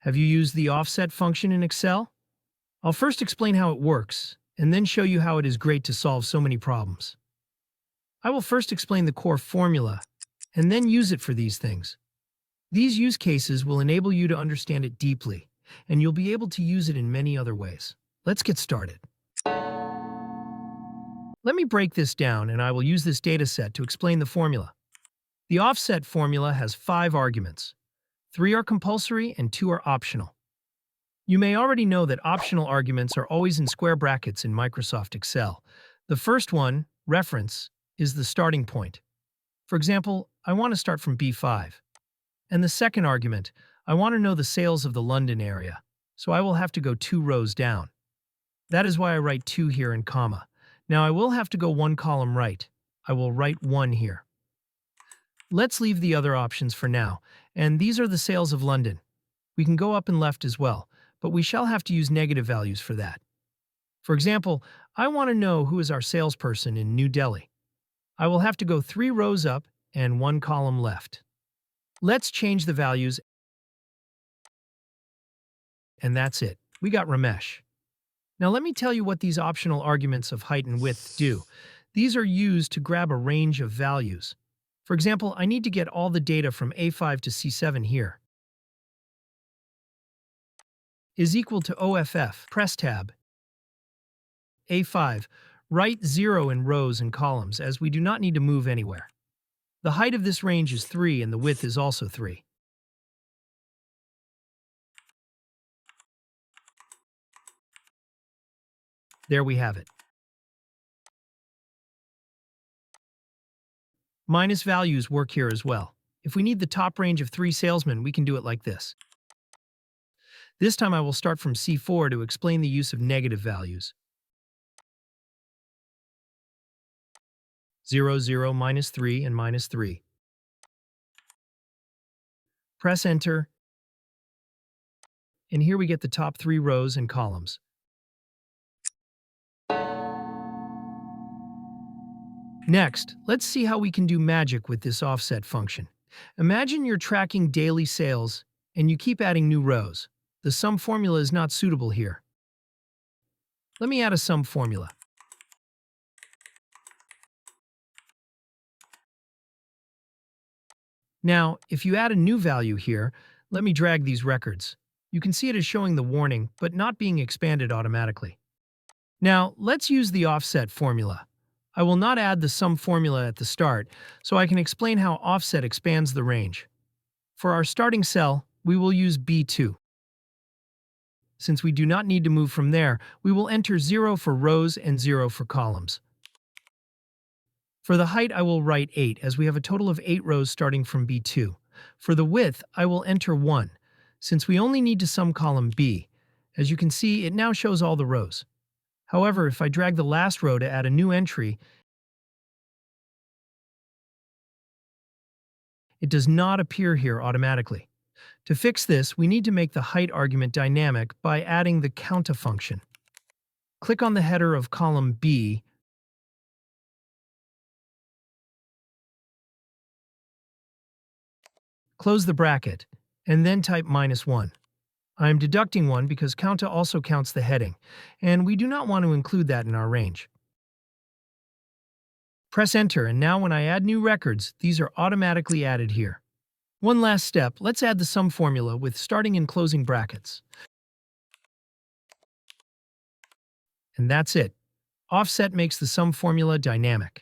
Have you used the offset function in Excel? I'll first explain how it works, and then show you how it is great to solve so many problems. I will first explain the core formula, and then use it for these things. These use cases will enable you to understand it deeply, and you'll be able to use it in many other ways. Let's get started. Let me break this down, and I will use this dataset to explain the formula. The offset formula has 5 arguments. 3 are compulsory and 2 are optional. You may already know that optional arguments are always in square brackets in Microsoft Excel. The first one, reference, is the starting point. For example, I want to start from B5. And the second argument, I want to know the sales of the London area, so I will have to go 2 rows down. That is why I write 2 here in comma. Now I will have to go 1 column right. I will write 1 here. Let's leave the other options for now, and these are the sales of London. We can go up and left as well, but we shall have to use negative values for that. For example, I want to know who is our salesperson in New Delhi. I will have to go 3 rows up and 1 column left. Let's change the values, and that's it. We got Ramesh. Now let me tell you what these optional arguments of height and width do. These are used to grab a range of values. For example, I need to get all the data from A5 to C7 here. Is equal to OFF, press tab. A5, write 0 in rows and columns as we do not need to move anywhere. The height of this range is 3 and the width is also 3. There we have it. Minus values work here as well. If we need the top range of 3 salesmen, we can do it like this. This time I will start from C4 to explain the use of negative values. 0, 0, minus 3, and minus 3. Press Enter, and here we get the top 3 rows and columns. Next, let's see how we can do magic with this offset function. Imagine you're tracking daily sales, and you keep adding new rows. The sum formula is not suitable here. Let me add a sum formula. Now, if you add a new value here, let me drag these records. You can see it is showing the warning, but not being expanded automatically. Now, let's use the offset formula. I will not add the sum formula at the start, so I can explain how offset expands the range. For our starting cell, we will use B2. Since we do not need to move from there, we will enter 0 for rows and 0 for columns. For the height, I will write 8, as we have a total of 8 rows starting from B2. For the width, I will enter 1, since we only need to sum column B. As you can see, it now shows all the rows. However, if I drag the last row to add a new entry, it does not appear here automatically. To fix this, we need to make the height argument dynamic by adding the counta function. Click on the header of column B, close the bracket, and then type -1. I am deducting 1 because counta also counts the heading, and we do not want to include that in our range. Press Enter, and now when I add new records, these are automatically added here. One last step, let's add the sum formula with starting and closing brackets. And that's it. Offset makes the sum formula dynamic.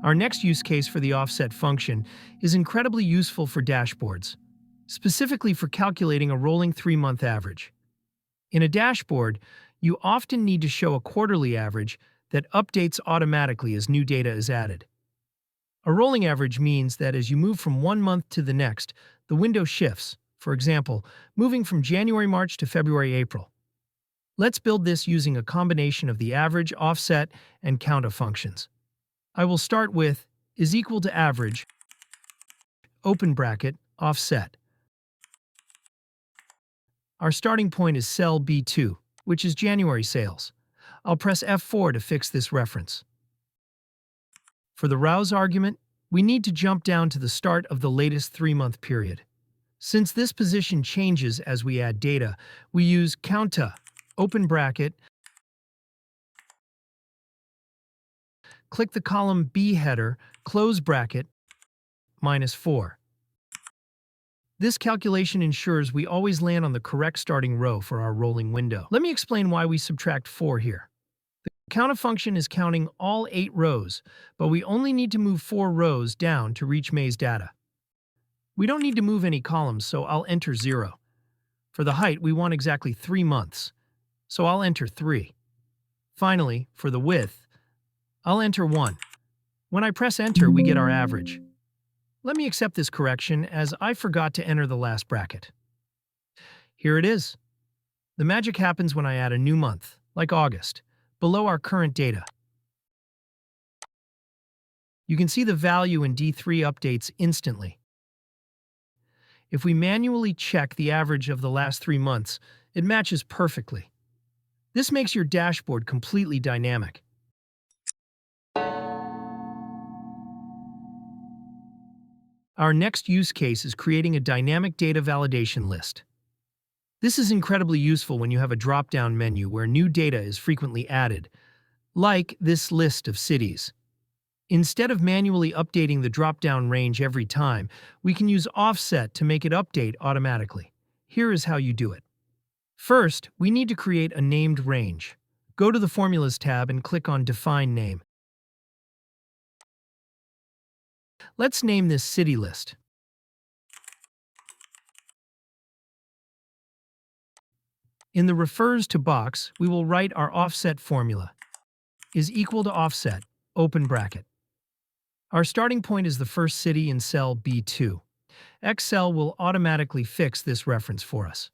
Our next use case for the offset function is incredibly useful for dashboards, specifically for calculating a rolling 3-month average. In a dashboard, you often need to show a quarterly average that updates automatically as new data is added. A rolling average means that as you move from one month to the next, the window shifts, for example, moving from January-March to February-April. Let's build this using a combination of the average, offset, and counta functions. I will start with is equal to average, open bracket, offset. Our starting point is cell B2, which is January sales. I'll press F4 to fix this reference. For the rows argument, we need to jump down to the start of the latest 3-month period. Since this position changes as we add data, we use counta, open bracket, click the column B header, close bracket, -4. This calculation ensures we always land on the correct starting row for our rolling window. Let me explain why we subtract 4 here. The counta function is counting all 8 rows, but we only need to move 4 rows down to reach May's data. We don't need to move any columns, so I'll enter 0. For the height, we want exactly 3 months, so I'll enter 3. Finally, for the width, I'll enter 1. When I press enter, we get our average. Let me accept this correction as I forgot to enter the last bracket. Here it is. The magic happens when I add a new month, like August, below our current data. You can see the value in D3 updates instantly. If we manually check the average of the last 3 months, it matches perfectly. This makes your dashboard completely dynamic. Our next use case is creating a dynamic data validation list. This is incredibly useful when you have a drop-down menu where new data is frequently added, like this list of cities. Instead of manually updating the drop-down range every time, we can use offset to make it update automatically. Here is how you do it. First, we need to create a named range. Go to the Formulas tab and click on Define Name. Let's name this City List. In the Refers to box, we will write our offset formula, is equal to offset, open bracket. Our starting point is the first city in cell B2. Excel will automatically fix this reference for us.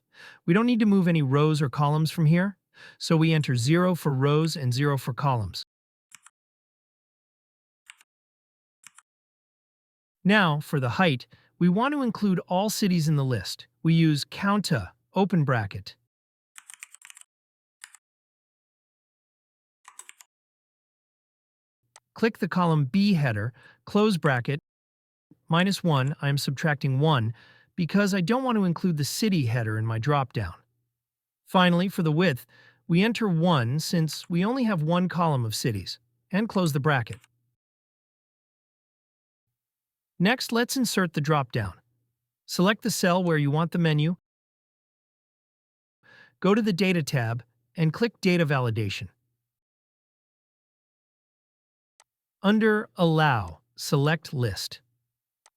We don't need to move any rows or columns from here, so we enter 0 for rows and 0 for columns. Now, for the height, we want to include all cities in the list. We use counta, open bracket. Click the column B header, close bracket, -1, I am subtracting 1 because I don't want to include the city header in my dropdown. Finally, for the width, we enter 1 since we only have 1 column of cities, and close the bracket. Next, let's insert the dropdown. Select the cell where you want the menu, go to the Data tab, and click Data Validation. Under Allow, select List.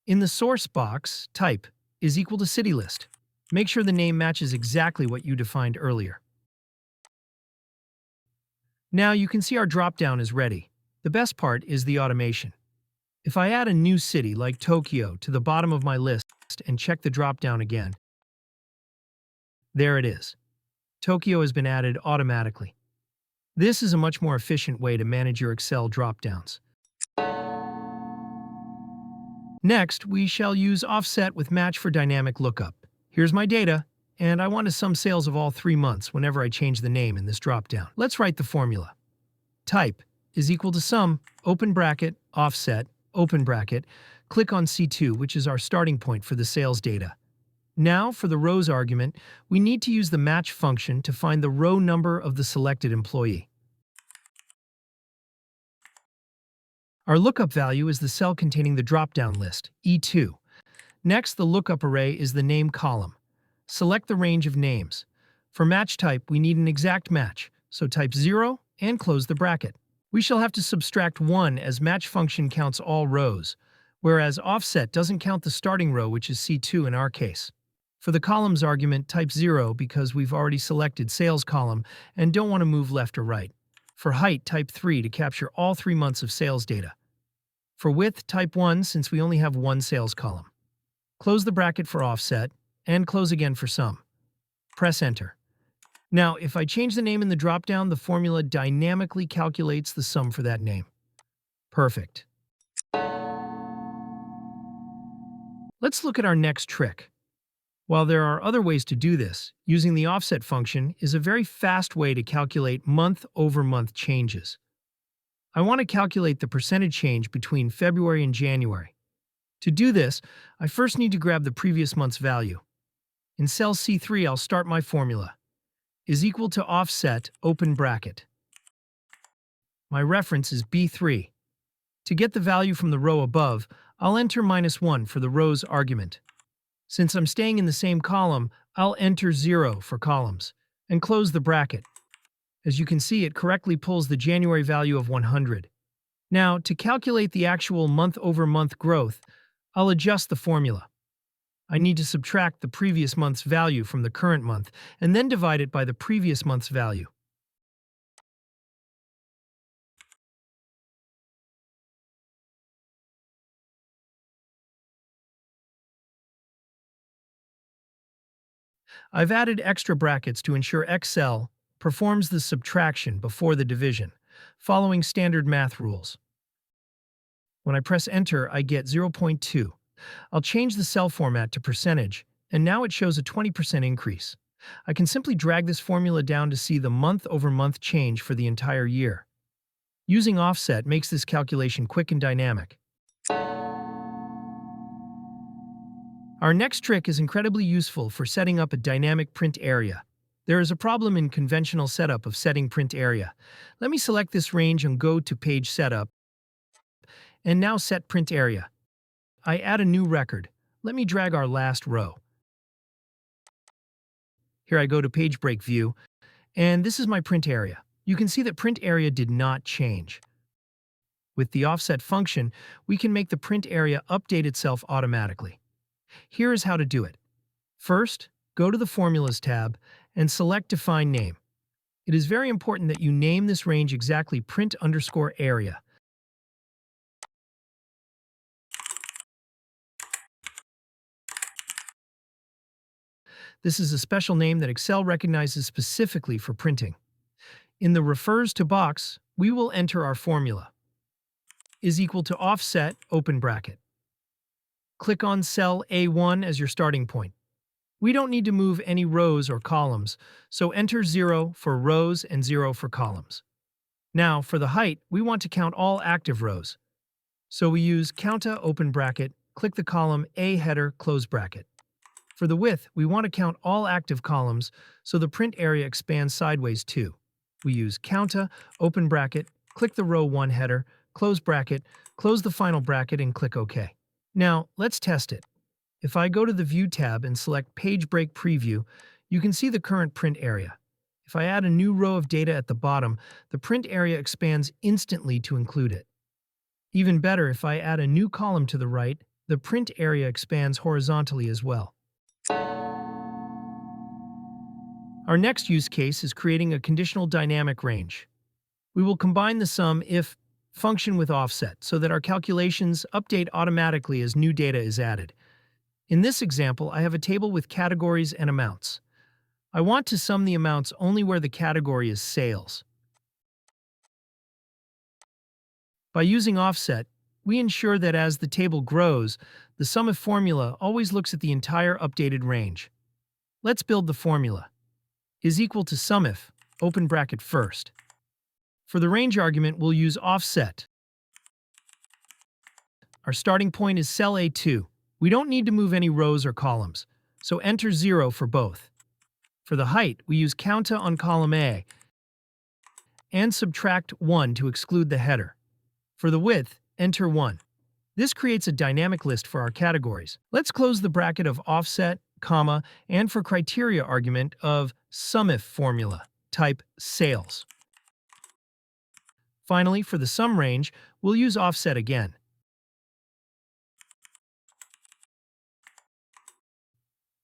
In the source box, type is equal to City List. Make sure the name matches exactly what you defined earlier. Now you can see our dropdown is ready. The best part is the automation. If I add a new city like Tokyo to the bottom of my list and check the dropdown again, there it is. Tokyo has been added automatically. This is a much more efficient way to manage your Excel dropdowns. Next, we shall use offset with match for dynamic lookup. Here's my data, and I want to sum sales of all 3 months whenever I change the name in this dropdown. Let's write the formula. Type is equal to sum, open bracket, offset, open bracket. Click on C2, which is our starting point for the sales data. Now, for the rows argument, we need to use the match function to find the row number of the selected employee. Our lookup value is the cell containing the drop-down list, E2. Next, the lookup array is the name column. Select the range of names. For match type, we need an exact match, so type 0 and close the bracket. We shall have to subtract 1 as match function counts all rows, whereas offset doesn't count the starting row, which is C2 in our case. For the columns argument, type 0 because we've already selected sales column and don't want to move left or right. For height, type 3 to capture all 3 months of sales data. For width, type 1 since we only have 1 sales column. Close the bracket for offset, and close again for sum. Press enter. Now, if I change the name in the dropdown, the formula dynamically calculates the sum for that name. Perfect. Let's look at our next trick. While there are other ways to do this, using the offset function is a very fast way to calculate month-over-month changes. I want to calculate the percentage change between February and January. To do this, I first need to grab the previous month's value. In cell C3, I'll start my formula. Is equal to offset, open bracket. My reference is B3. To get the value from the row above, I'll enter -1 for the row's argument. Since I'm staying in the same column, I'll enter 0 for columns, and close the bracket. As you can see, it correctly pulls the January value of 100. Now, to calculate the actual month-over-month growth, I'll adjust the formula. I need to subtract the previous month's value from the current month, and then divide it by the previous month's value. I've added extra brackets to ensure Excel performs the subtraction before the division, following standard math rules. When I press Enter, I get 0.2. I'll change the cell format to percentage, and now it shows a 20% increase. I can simply drag this formula down to see the month-over-month change for the entire year. Using offset makes this calculation quick and dynamic. Our next trick is incredibly useful for setting up a dynamic print area. There is a problem in conventional setup of setting print area. Let me select this range and go to Page Setup, and now set print area. I add a new record. Let me drag our last row. Here I go to Page Break View, and this is my print area. You can see that print area did not change. With the offset function, we can make the print area update itself automatically. Here is how to do it. First, go to the Formulas tab and select Define Name. It is very important that you name this range exactly print_area. This is a special name that Excel recognizes specifically for printing. In the Refers to box, we will enter our formula. Is equal to offset, open bracket. Click on cell A1 as your starting point. We don't need to move any rows or columns, so enter 0 for rows and 0 for columns. Now, for the height, we want to count all active rows. So we use counta, open bracket, click the column A header, close bracket. For the width, we want to count all active columns, so the print area expands sideways too. We use counta, open bracket, click the row 1 header, close bracket, close the final bracket, and click OK. Now, let's test it. If I go to the View tab and select Page Break Preview, you can see the current print area. If I add a new row of data at the bottom, the print area expands instantly to include it. Even better, if I add a new column to the right, the print area expands horizontally as well. Our next use case is creating a conditional dynamic range. We will combine the SUMIF function with offset so that our calculations update automatically as new data is added. In this example, I have a table with categories and amounts. I want to sum the amounts only where the category is sales. By using offset, we ensure that as the table grows, the SUMIF formula always looks at the entire updated range. Let's build the formula. Is equal to SUMIF, open bracket first. For the range argument, we'll use offset. Our starting point is cell A2. We don't need to move any rows or columns, so enter 0 for both. For the height, we use counta on column A and subtract 1 to exclude the header. For the width, enter 1. This creates a dynamic list for our categories. Let's close the bracket of offset, comma, and for criteria argument of SUMIF formula, type sales. Finally, for the sum range, we'll use offset again.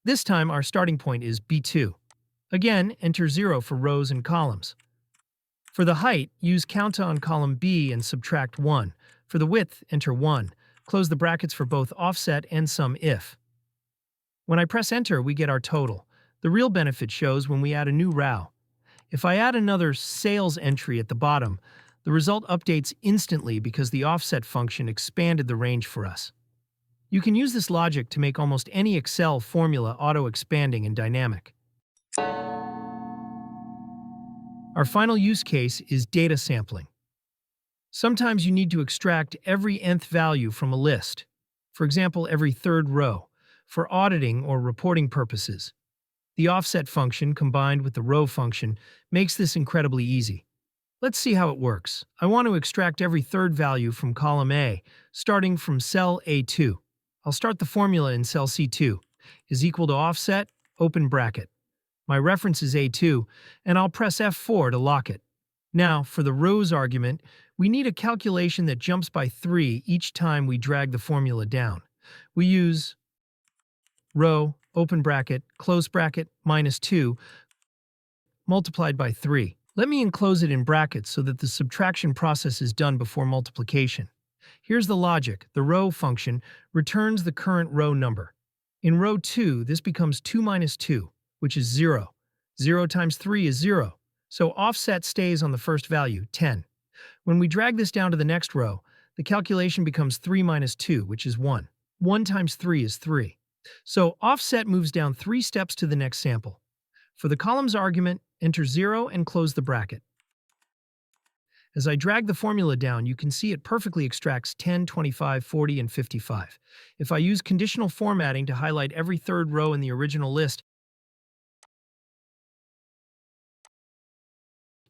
This time, our starting point is B2. Again, enter 0 for rows and columns. For the height, use counta on column B and subtract 1. For the width, enter 1. Close the brackets for both offset and SUMIF. When I press Enter, we get our total. The real benefit shows when we add a new row. If I add another sales entry at the bottom, the result updates instantly because the offset function expanded the range for us. You can use this logic to make almost any Excel formula auto-expanding and dynamic. Our final use case is data sampling. Sometimes you need to extract every nth value from a list, for example, every third row, for auditing or reporting purposes. The offset function, combined with the row function, makes this incredibly easy. Let's see how it works. I want to extract every third value from column A, starting from cell A2. I'll start the formula in cell C2, is equal to offset, open bracket. My reference is A2, and I'll press F4 to lock it. Now, for the rows argument, we need a calculation that jumps by 3 each time we drag the formula down. We use row, open bracket, close bracket, minus 2, multiplied by 3. Let me enclose it in brackets so that the subtraction process is done before multiplication. Here's the logic. The row function returns the current row number. In row 2, this becomes 2 minus 2, which is 0. 0 times 3 is 0, so offset stays on the first value, 10. When we drag this down to the next row, the calculation becomes 3 minus 2, which is 1. 1 times 3 is 3. So offset moves down 3 steps to the next sample. For the column's argument, enter 0 and close the bracket. As I drag the formula down, you can see it perfectly extracts 10, 25, 40, and 55. If I use conditional formatting to highlight every third row in the original list,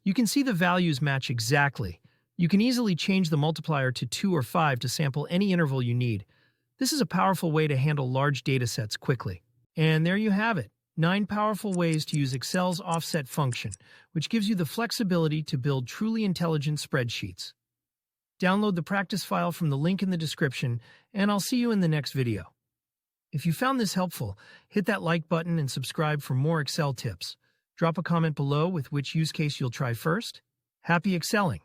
you can see the values match exactly. You can easily change the multiplier to 2 or 5 to sample any interval you need. This is a powerful way to handle large datasets quickly. And there you have it. 9 powerful ways to use Excel's offset function, which gives you the flexibility to build truly intelligent spreadsheets. Download the practice file from the link in the description, and I'll see you in the next video. If you found this helpful, hit that like button and subscribe for more Excel tips. Drop a comment below with which use case you'll try first. Happy excelling!